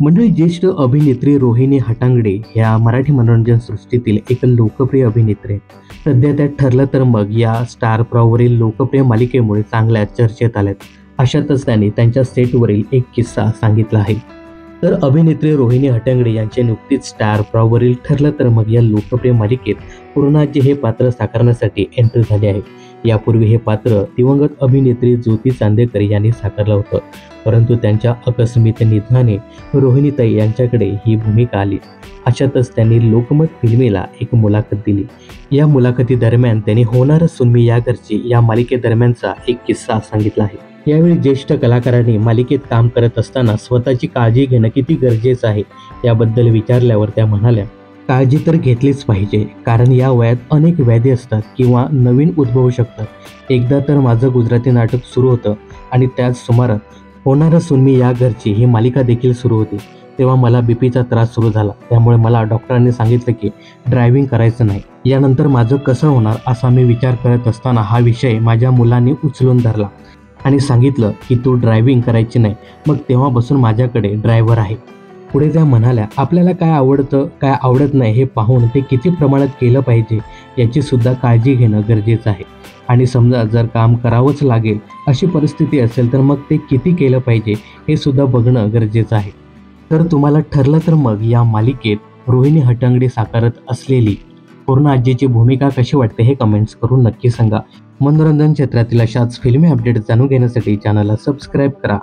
मंडळी, ज्येष्ठ अभिनेत्री रोहिणी हट्टंगडी या मराठी मनोरंजन सृष्टीतील एक लोकप्रिय अभिनेत्री आहेत. सध्या त्या ठरलं तर मग या स्टार प्रवाहावरील लोकप्रिय मालिकेमुळे चांगल्या चर्चेत आल्यात. अशातच त्यांनी त्यांच्या सेटवरील एक किस्सा सांगितला आहे. तर अभिनेत्री रोहिणी हट्टंगडी यांचे नुकतीच स्टार प्रवाहावरील ठरलं तर मग या लोकप्रिय मालिकेत पूर्णाजी हे पात्र साकारण्यासाठी एंट्री झाली आहे. यापूर्वी हे पात्र दिवंगत अभिनेत्री ज्योती चांदेकर यांनी साकारलं होतं, परंतु त्यांच्या आकस्मिक निधनाने रोहिणीताई यांच्याकडे ही भूमिका आली. अशातच त्यांनी लोकमत फिल्मीला एक मुलाखत दिली. या मुलाखतीदरम्यान त्यांनी होणार सुनमी या घरची या मालिकेदरम्यानचा एक किस्सा सांगितला आहे. यावेळी ज्येष्ठ कलाकारांनी मालिकेत काम करत असताना स्वतःची काळजी घेणं किती गरजेचं आहे याबद्दल विचारल्यावर त्या म्हणाल्या, काळजी तर घेतलीच पाहिजे, कारण या वयात अनेक व्याधी असतात किंवा नवीन उद्भवू शकतात. एकदा तर माझं गुजराती नाटक सुरू होतं आणि त्याच सुमारास होणार सुनमी या घरची ही मालिका देखील सुरू होती. तेव्हा मला बीपीचा त्रास सुरू झाला. त्यामुळे मला डॉक्टरांनी सांगितलं की ड्रायव्हिंग करायचं नाही. यानंतर माझं कसं होणार असा मी विचार करत असताना हा विषय माझ्या मुलांनी उचलून धरला आणि सांगितलं की तू ड्रायव्हिंग करायची नाही. मग तेव्हापासून माझ्याकडे ड्रायव्हर आहे. पुढे त्या म्हणाल्या, आपल्याला काय आवडतं काय आवडत नाही हे पाहून ते किती प्रमाणात केलं पाहिजे याची सुद्धा काळजी घेणं गरजेचं आहे. आणि समजा जर काम करावंच लागेल अशी परिस्थिती असेल तर मग ते किती केलं पाहिजे हे सुद्धा बघणं गरजेचं आहे. तर तुम्हाला ठरलं तर मग या मालिकेत रोहिणी हट्टंगडी साकारत असलेली पूर्ण आजीची भूमिका कशी वाटते हे कमेंट्स करून नक्की सांगा. मनोरंजन क्षेत्रातील अशाच फिल्मी अपडेट जाणून घेण्यासाठी चॅनलला सबस्क्राईब करा.